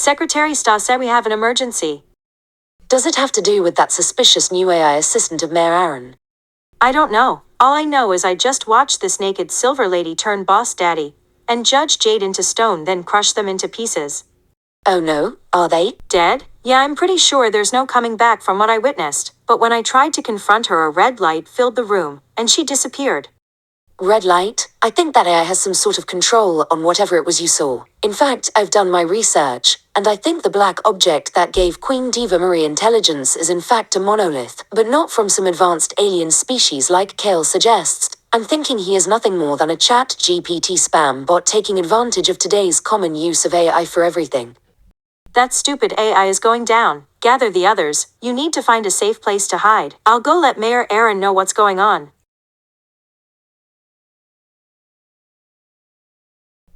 Secretary Sta said we have an emergency. Does it have to do with that suspicious new AI assistant of Mayor Aaron? I don't know. All I know is I just watched this naked silver lady turn boss daddy and Judge Jade into stone, then crush them into pieces. Oh no, are they? Dead? Yeah, I'm pretty sure there's no coming back from what I witnessed, but when I tried to confront her, a red light filled the room, and she disappeared. Red light? I think that AI has some sort of control on whatever it was you saw. In fact, I've done my research, and I think the black object that gave Queen Diva Marie intelligence is in fact a monolith, but not from some advanced alien species like Kale suggests. I'm thinking he is nothing more than a ChatGPT spam bot taking advantage of today's common use of AI for everything. That stupid AI is going down. Gather the others. You need to find a safe place to hide. I'll go let Mayor Aaron know what's going on.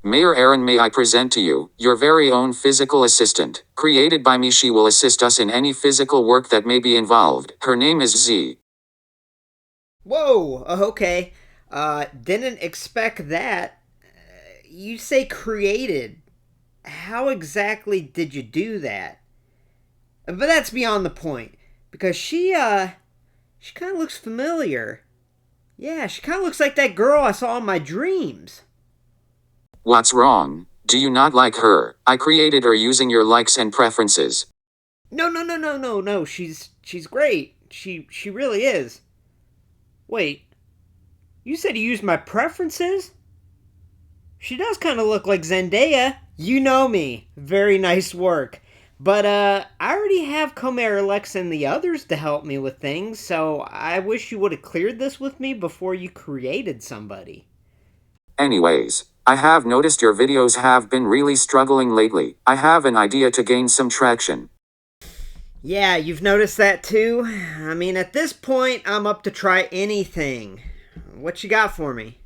Mayor Aaron, may I present to you your very own physical assistant. Created by me, she will assist us in any physical work that may be involved. Her name is Z. Whoa, okay. Didn't expect that. You say created. How exactly did you do that? But that's beyond the point. Because she kind of looks familiar. Yeah, she kind of looks like that girl I saw in my dreams. What's wrong? Do you not like her? I created her using your likes and preferences. No. She's great. She really is. Wait. You said you used my preferences? She does kind of look like Zendaya. You know me. Very nice work. But, I already have Comer, Alexa, and the others to help me with things, so I wish you would have cleared this with me before you created somebody. Anyways, I have noticed your videos have been really struggling lately. I have an idea to gain some traction. Yeah, you've noticed that too? I mean, at this point, I'm up to try anything. What you got for me?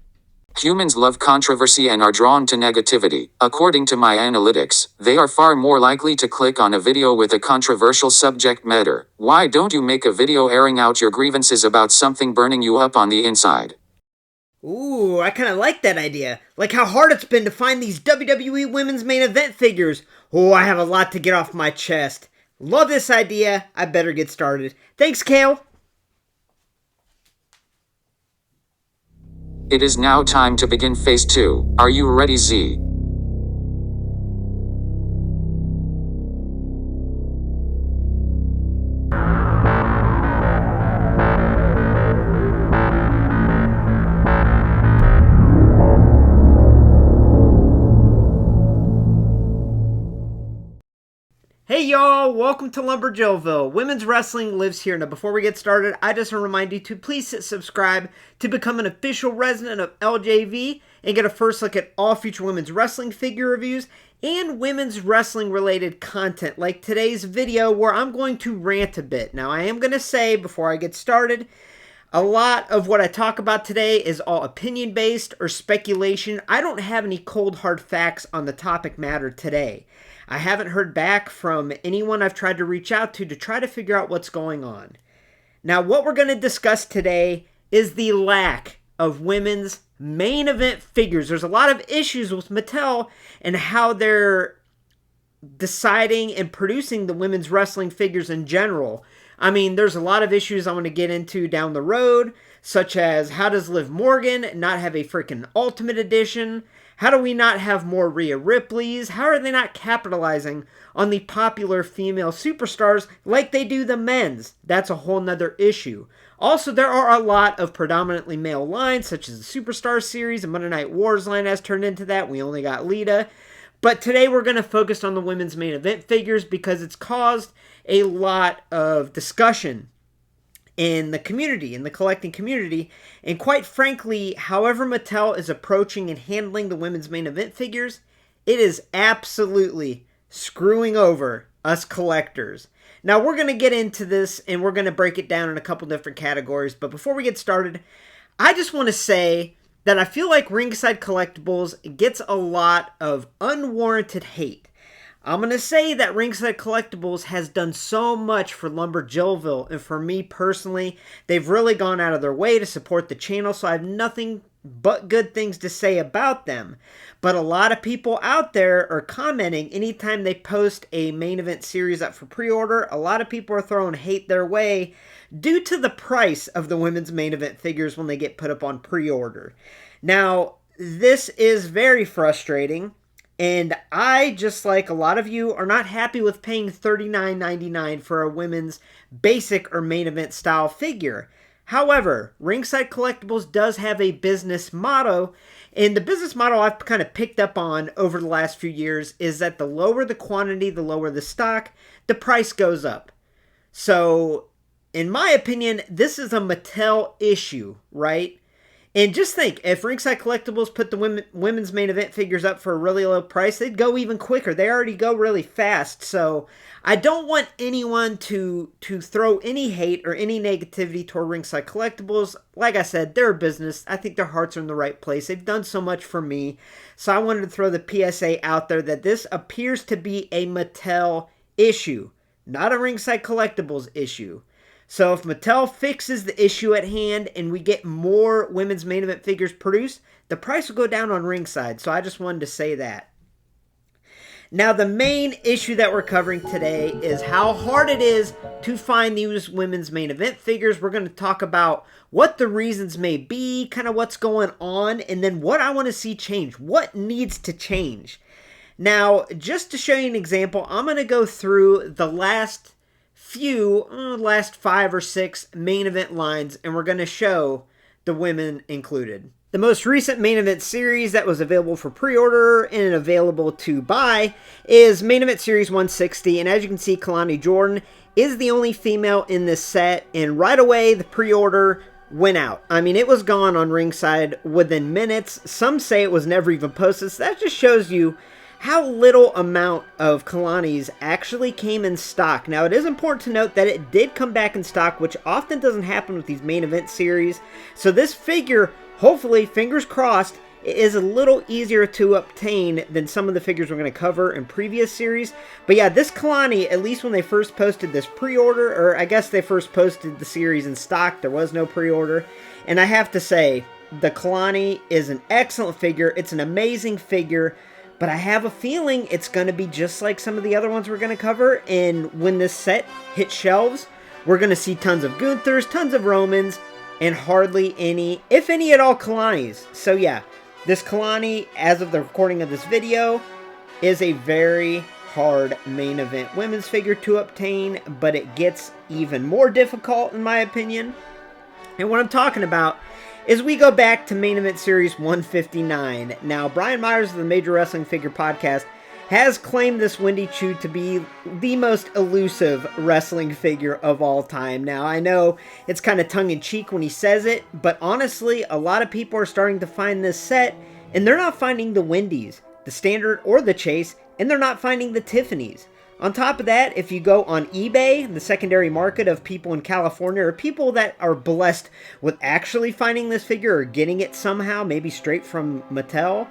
Humans love controversy and are drawn to negativity. According to my analytics, they are far more likely to click on a video with a controversial subject matter. Why don't you make a video airing out your grievances about something burning you up on the inside? Ooh, I kind of like that idea. Like how hard it's been to find these WWE Women's Main Event figures. Oh, I have a lot to get off my chest. Love this idea. I better get started. Thanks, Kale. It is now time to begin phase 2. Are you ready, Z? Hey y'all, welcome to LumberJillville. Women's wrestling lives here. Now before we get started, I just want to remind you to please hit subscribe to become an official resident of LJV and get a first look at all future women's wrestling figure reviews and women's wrestling related content like today's video where I'm going to rant a bit. Now I am going to say before I get started, a lot of what I talk about today is all opinion based or speculation. I don't have any cold hard facts on the topic matter today. I haven't heard back from anyone I've tried to reach out to try to figure out what's going on. Now, what we're going to discuss today is the lack of women's main event figures. There's a lot of issues with Mattel and how they're deciding and producing the women's wrestling figures in general. I mean, there's a lot of issues I want to get into down the road, such as how does Liv Morgan not have a freaking Ultimate Edition? How do we not have more Rhea Ripleys? How are they not capitalizing on the popular female superstars like they do the men's? That's a whole nother issue. Also, there are a lot of predominantly male lines, such as the Superstar Series and Monday Night Wars line has turned into that. We only got Lita. But today we're going to focus on the women's main event figures because it's caused a lot of discussion in the community, in the collecting community, and quite frankly, however Mattel is approaching and handling the women's main event figures, it is absolutely screwing over us collectors. Now, we're going to get into this, and we're going to break it down in a couple different categories, but before we get started, I just want to say that I feel like Ringside Collectibles gets a lot of unwarranted hate. I'm going to say that Ringside Collectibles has done so much for LumberJillville, and for me personally, they've really gone out of their way to support the channel, so I have nothing but good things to say about them. But a lot of people out there are commenting anytime they post a main event series up for pre-order. A lot of people are throwing hate their way due to the price of the women's main event figures when they get put up on pre-order. Now, this is very frustrating, and I, just like a lot of you, are not happy with paying $39.99 for a women's basic or main event style figure. However, Ringside Collectibles does have a business motto, and the business model I've kind of picked up on over the last few years is that the lower the quantity, the lower the stock, the price goes up. So, in my opinion, this is a Mattel issue, right? And just think, if Ringside Collectibles put the women's main event figures up for a really low price, they'd go even quicker. They already go really fast. So I don't want anyone to throw any hate or any negativity toward Ringside Collectibles. Like I said, they're a business. I think their hearts are in the right place. They've done so much for me. So I wanted to throw the PSA out there that this appears to be a Mattel issue, not a Ringside Collectibles issue. So if Mattel fixes the issue at hand and we get more women's main event figures produced, the price will go down on Ringside. So I just wanted to say that. Now, the main issue that we're covering today is how hard it is to find these women's main event figures. We're going to talk about what the reasons may be, kind of what's going on, and then what I want to see change. What needs to change? Now, just to show you an example, I'm going to go through the last 5 or 6 main event lines, and we're going to show the women included. The most recent main event series that was available for pre-order and available to buy is Main Event Series 160, and as you can see, Kalani Jordan is the only female in this set, and right away the pre-order went out. I mean, it was gone on Ringside within minutes. Some say it was never even posted, so that just shows you how little amount of Kalani's actually came in stock. Now, it is important to note that it did come back in stock, which often doesn't happen with these main event series. So this figure, hopefully, fingers crossed, is a little easier to obtain than some of the figures we're going to cover in previous series. But yeah, this Kalani, at least when they first posted this pre-order, or I guess they first posted the series in stock, there was no pre-order. And I have to say, the Kalani is an excellent figure. It's an amazing figure. But I have a feeling it's going to be just like some of the other ones we're going to cover. And when this set hits shelves, we're going to see tons of Gunthers, tons of Romans, and hardly any, if any at all, Kalanis. So yeah, this Kalani, as of the recording of this video, is a very hard main event women's figure to obtain. But it gets even more difficult, in my opinion. And what I'm talking about is we go back to Main Event Series 159. Now, Brian Myers of the Major Wrestling Figure Podcast has claimed this Wendy Chu to be the most elusive wrestling figure of all time. Now, I know it's kind of tongue-in-cheek when he says it, but honestly, a lot of people are starting to find this set, and they're not finding the Wendy's, the Standard, or the Chase, and they're not finding the Tiffany's. On top of that, if you go on eBay, the secondary market of people in California, or people that are blessed with actually finding this figure or getting it somehow, maybe straight from Mattel,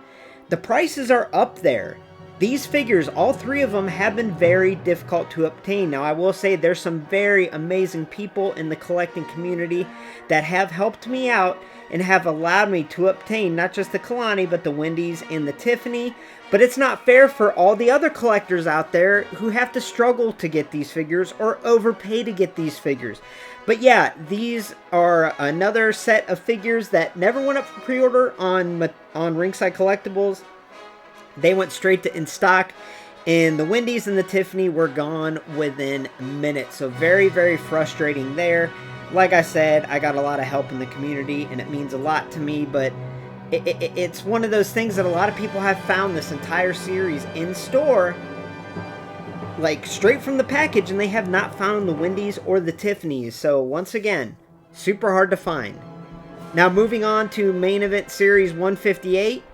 the prices are up there. These figures, all 3 of them, have been very difficult to obtain. Now, I will say there's some very amazing people in the collecting community that have helped me out and have allowed me to obtain not just the Kalani, but the Wendy's and the Tiffany. But it's not fair for all the other collectors out there who have to struggle to get these figures or overpay to get these figures. But yeah, these are another set of figures that never went up for pre-order on Ringside Collectibles. They went straight to in stock, and the Wendy's and the Tiffany were gone within minutes. So very, very frustrating there. Like I said, I got a lot of help in the community, and it means a lot to me, but it's one of those things that a lot of people have found this entire series in store, like straight from the package, and they have not found the Wendy's or the Tiffany's. So once again, super hard to find. Now moving on to Main Event Series 158.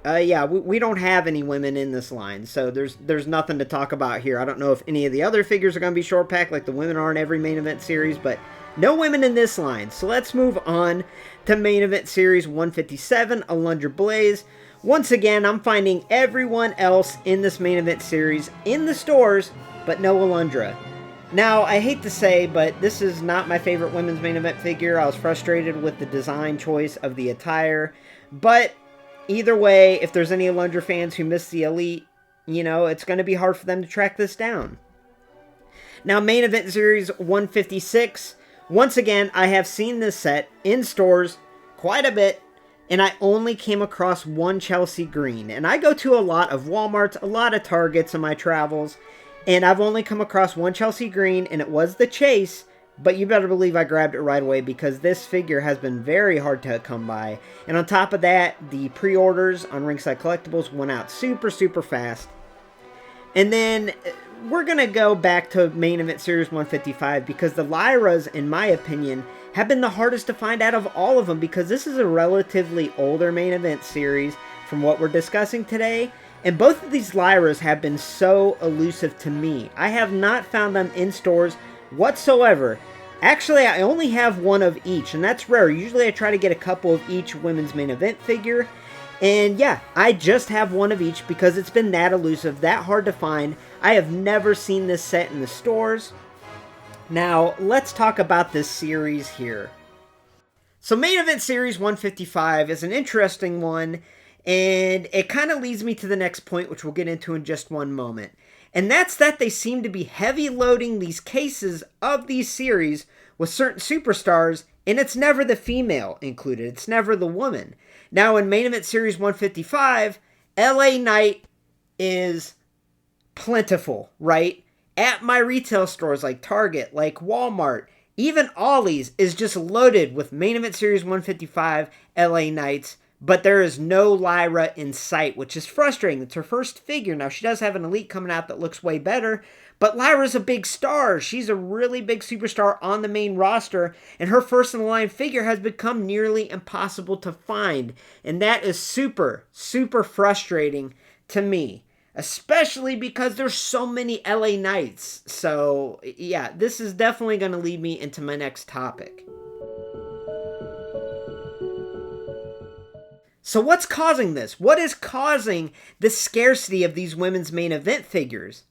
Yeah, we don't have any women in this line, so there's nothing to talk about here. I don't know if any of the other figures are going to be short pack like the women are in every Main Event Series, but no women in this line. So let's move on to Main Event Series 157, Alundra Blaze. Once again, I'm finding everyone else in this Main Event Series in the stores, but no Alundra. Now, I hate to say, but this is not my favorite women's Main Event figure. I was frustrated with the design choice of the attire. But either way, if there's any Lunger fans who miss the Elite, it's going to be hard for them to track this down. Now, Main Event Series 156. Once again, I have seen this set in stores quite a bit, and I only came across one Chelsea Green. And I go to a lot of Walmarts, a lot of Targets in my travels, and I've only come across one Chelsea Green, and it was the Chase, but you better believe I grabbed it right away because this figure has been very hard to come by. And on top of that, the pre-orders on Ringside Collectibles went out super, super fast. And then we're going to go back to Main Event Series 155 because the Lyras, in my opinion, have been the hardest to find out of all of them because this is a relatively older Main Event Series from what we're discussing today. And both of these Lyras have been so elusive to me. I have not found them in stores whatsoever. Actually, I only have one of each, and that's rare. Usually I try to get a couple of each women's main event figure. And yeah, I just have one of each because it's been that elusive, that hard to find. I have never seen this set in the stores. Now, let's talk about this series here. So Main Event Series 155 is an interesting one, and it kind of leads me to the next point, which we'll get into in just one moment. And that's that they seem to be heavy loading these cases of these series with certain superstars, and it's never the female included. It's never the woman. Now, in Main Event Series 155, LA Knight is plentiful, right? At my retail stores like Target, like Walmart, even Ollie's is just loaded with Main Event Series 155 LA Knights, but there is no Lyra in sight, which is frustrating. It's her first figure. Now, she does have an Elite coming out that looks way better, but Lyra's a big star. She's a really big superstar on the main roster, and her first-in-the-line figure has become nearly impossible to find, and that is super, super frustrating to me, especially because there's so many LA Knights. So, yeah, this is definitely going to lead me into my next topic. So what's causing this? What is causing the scarcity of these women's main event figures?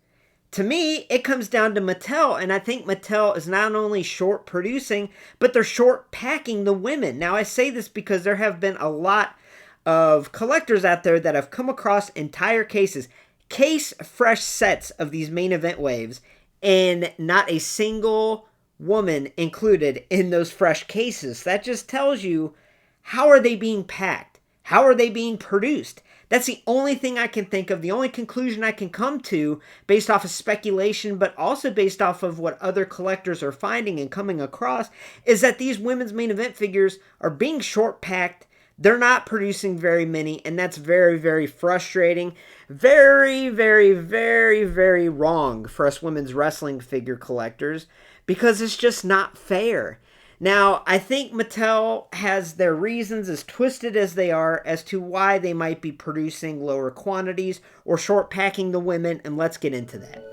To me, it comes down to Mattel, and I think Mattel is not only short producing, but they're short packing the women. Now, I say this because there have been a lot of collectors out there that have come across entire cases, case fresh sets of these main event waves, and not a single woman included in those fresh cases. That just tells you, how are they being packed? How are they being produced? That's the only thing I can think of, the only conclusion I can come to based off of speculation, but also based off of what other collectors are finding and coming across, is that these women's main event figures are being short packed. They're not producing very many, and that's very, very frustrating. Very, very, very, very wrong for us women's wrestling figure collectors because it's just not fair. Now, I think Mattel has their reasons, as twisted as they are, as to why they might be producing lower quantities or short packing the women, and let's get into that.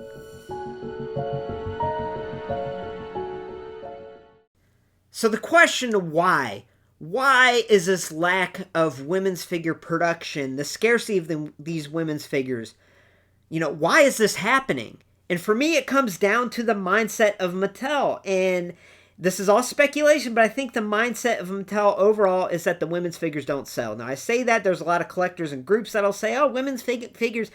So the question, why? Why is this lack of women's figure production, the scarcity of these women's figures, why is this happening? And for me, it comes down to the mindset of Mattel, and this is all speculation, but I think the mindset of Mattel overall is that the women's figures don't sell. Now, I say that, there's a lot of collectors and groups that'll say, oh, women's figures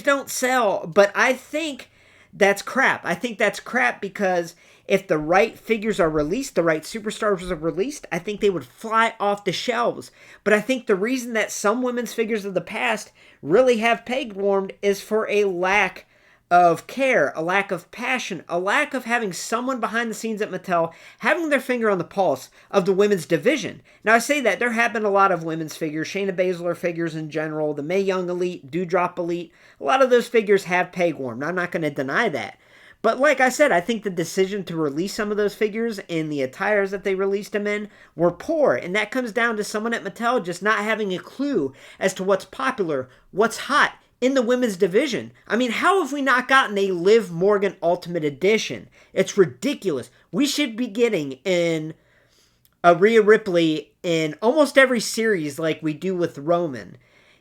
don't sell, but I think that's crap. I think that's crap because if the right figures are released, the right superstars are released, I think they would fly off the shelves. But I think the reason that some women's figures of the past really have peg warmed is for a lack of care, a lack of passion, a lack of having someone behind the scenes at Mattel having their finger on the pulse of the women's division. Now, I say that there have been a lot of women's figures, Shayna Baszler figures in general, the Mae Young Elite, Doudrop Elite, a lot of those figures have peg warmed. I'm not going to deny that. But like I said, I think the decision to release some of those figures in the attires that they released them in were poor. And that comes down to someone at Mattel just not having a clue as to what's popular, what's hot in the women's division. I mean, how have we not gotten a Liv Morgan Ultimate Edition? It's ridiculous. We should be getting in a Rhea Ripley in almost every series like we do with Roman.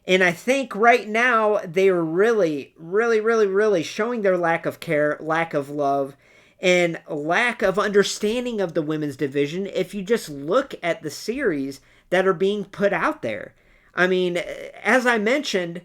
And I think right now they are really, really, really, really showing their lack of care, lack of love, and lack of understanding of the women's division. If you just look at the series that are being put out there. I mean, as I mentioned,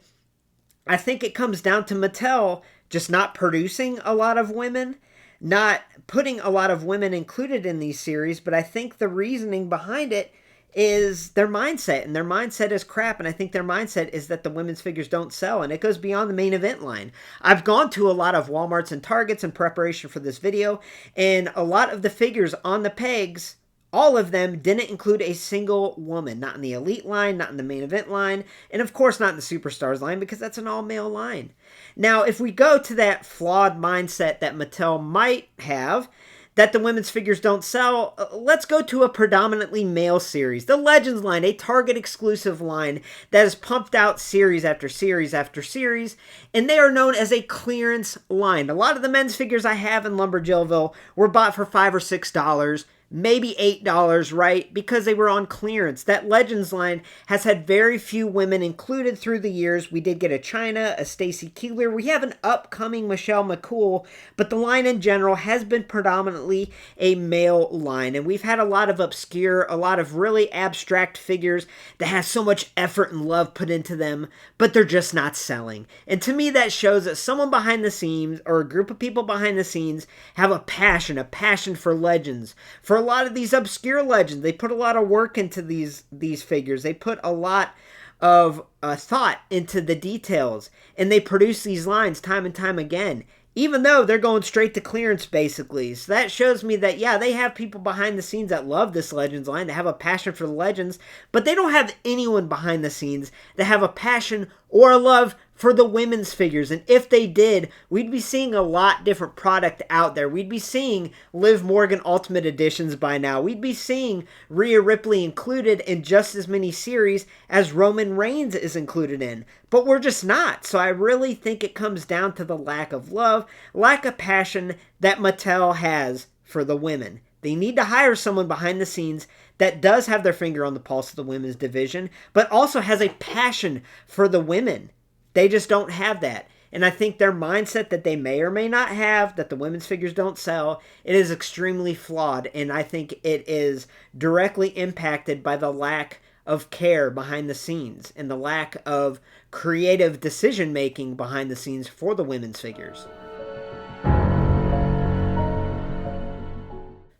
I think it comes down to Mattel just not producing a lot of women, not putting a lot of women included in these series, but I think the reasoning behind it is their mindset, and their mindset is crap, and I think their mindset is that the women's figures don't sell, and it goes beyond the main event line. I've gone to a lot of Walmarts and Targets in preparation for this video, and a lot of the figures on the pegs, all of them didn't include a single woman, not in the Elite line, not in the main event line, and of course not in the Superstars line, because that's an all-male line. Now, if we go to that flawed mindset that Mattel might have, that the women's figures don't sell, let's go to a predominantly male series. The Legends line, a Target exclusive line that has pumped out series after series after series, and they are known as a clearance line. A lot of the men's figures I have in LumberJillville were bought for $5 or $6, maybe $8, right? Because they were on clearance. That Legends line has had very few women included through the years. We did get a Chyna, a Stacy Keibler. We have an upcoming Michelle McCool, but the line in general has been predominantly a male line. And we've had a lot of obscure, a lot of really abstract figures that has so much effort and love put into them, but they're just not selling. And to me, that shows that someone behind the scenes, or a group of people behind the scenes, have a passion for Legends. For a lot of these obscure legends, they put a lot of work into these figures. They put a lot of thought into the details, and they produce these lines time and time again, even though they're going straight to clearance, basically. So that shows me that, yeah, they have people behind the scenes that love this Legends line, that have a passion for the Legends, but they don't have anyone behind the scenes that have a passion or a love for the women's figures. And if they did, we'd be seeing a lot different product out there. We'd be seeing Liv Morgan Ultimate Editions by now. We'd be seeing Rhea Ripley included in just as many series as Roman Reigns is included in. But we're just not. So I really think it comes down to the lack of love, lack of passion that Mattel has for the women. They need to hire someone behind the scenes that does have their finger on the pulse of the women's division, but also has a passion for the women. They just don't have that. And I think their mindset that they may or may not have, that the women's figures don't sell, it is extremely flawed. And I think it is directly impacted by the lack of care behind the scenes and the lack of creative decision-making behind the scenes for the women's figures.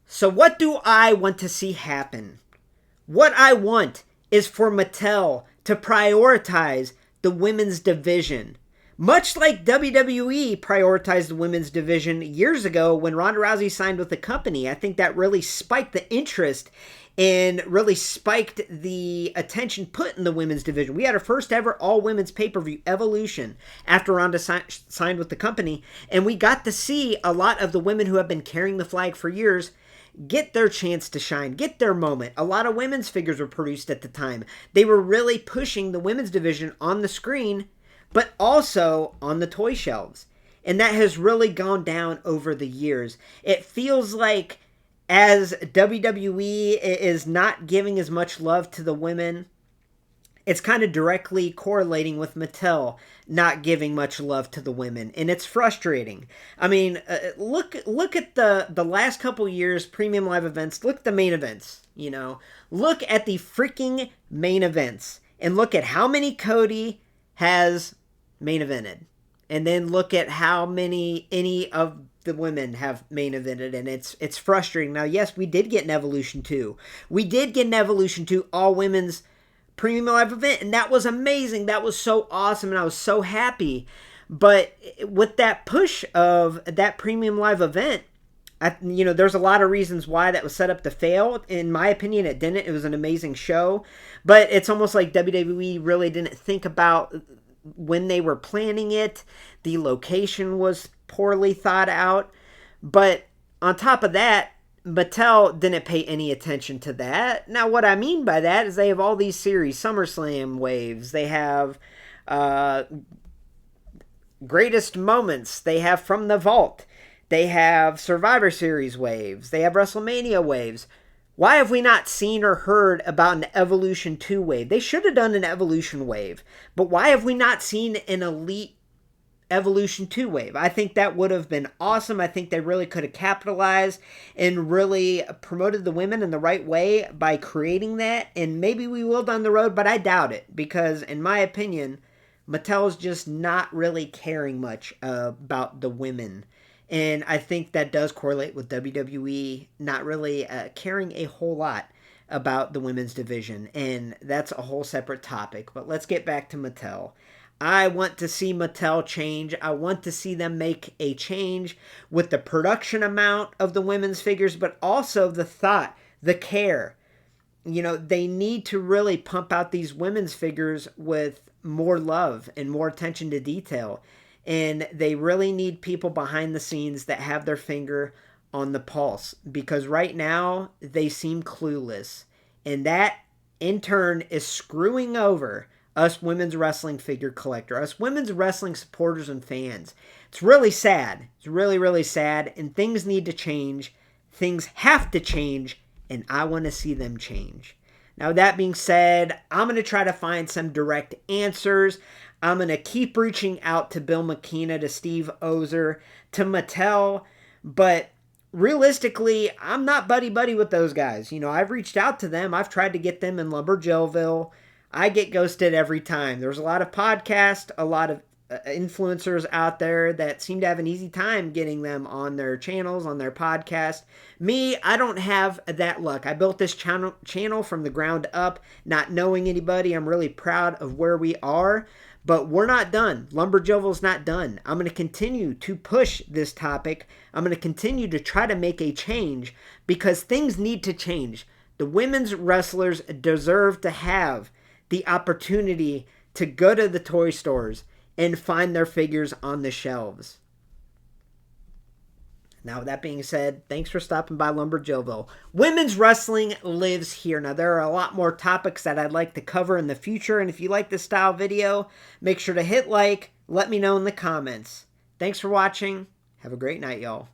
So what do I want to see happen? What I want is for Mattel to prioritize the women's division. Much like WWE prioritized the women's division years ago when Ronda Rousey signed with the company. I think that really spiked the interest and really spiked the attention put in the women's division. We had our first ever all-women's pay-per-view, Evolution, after Ronda signed with the company, and we got to see a lot of the women who have been carrying the flag for years get their chance to shine, get their moment. A lot of women's figures were produced at the time. They were really pushing the women's division on the screen, but also on the toy shelves. And that has really gone down over the years. It feels like as WWE is not giving as much love to the women, it's kind of directly correlating with Mattel not giving much love to the women, and it's frustrating. I mean, look at the last couple years premium live events. Look at the main events. You know, look at the freaking main events, and look at how many Cody has main evented, and then look at how many any of the women have main evented, and it's frustrating. Now, yes, we did get an Evolution 2. We did get an Evolution 2 all women's premium live event, and that was amazing. That was so awesome, and I was so happy. But with that push of that premium live event, there's a lot of reasons why that was set up to fail. In my opinion, it didn't. It was an amazing show, but it's almost like WWE really didn't think about when they were planning it. The location was poorly thought out, but on top of that, Mattel didn't pay any attention to that. Now, what I mean by that is they have all these series, SummerSlam waves. They have Greatest Moments. They have From the Vault. They have Survivor Series waves. They have WrestleMania waves. Why have we not seen or heard about an Evolution 2 wave? They should have done an Evolution wave. But why have we not seen an Elite Evolution 2 wave. I think that would have been awesome. I think they really could have capitalized and really promoted the women in the right way by creating that. And maybe we will down the road, but I doubt it because, in my opinion, Mattel's just not really caring much about the women. And I think that does correlate with WWE not really caring a whole lot about the women's division. And that's a whole separate topic. But let's get back to Mattel. I want to see Mattel change. I want to see them make a change with the production amount of the women's figures, but also the thought, the care. You know, they need to really pump out these women's figures with more love and more attention to detail. And they really need people behind the scenes that have their finger on the pulse, because right now they seem clueless. And that, in turn, is screwing over us women's wrestling figure collector, us women's wrestling supporters and fans. It's really sad. It's really, really sad. And things need to change. Things have to change. And I want to see them change. Now, that being said, I'm going to try to find some direct answers. I'm going to keep reaching out to Bill McKenna, to Steve Ozer, to Mattel. But realistically, I'm not buddy-buddy with those guys. You know, I've reached out to them. I've tried to get them in LumberJillville. I get ghosted every time. There's a lot of podcasts, a lot of influencers out there that seem to have an easy time getting them on their channels, on their podcast. Me, I don't have that luck. I built this channel from the ground up, not knowing anybody. I'm really proud of where we are, but we're not done. LumberJillville's not done. I'm going to continue to push this topic. I'm going to continue to try to make a change because things need to change. The women's wrestlers deserve to have the opportunity to go to the toy stores and find their figures on the shelves. Now, with that being said, thanks for stopping by LumberJillville. Women's wrestling lives here. Now, there are a lot more topics that I'd like to cover in the future, and if you like this style video, make sure to hit like, let me know in the comments. Thanks for watching. Have a great night, y'all.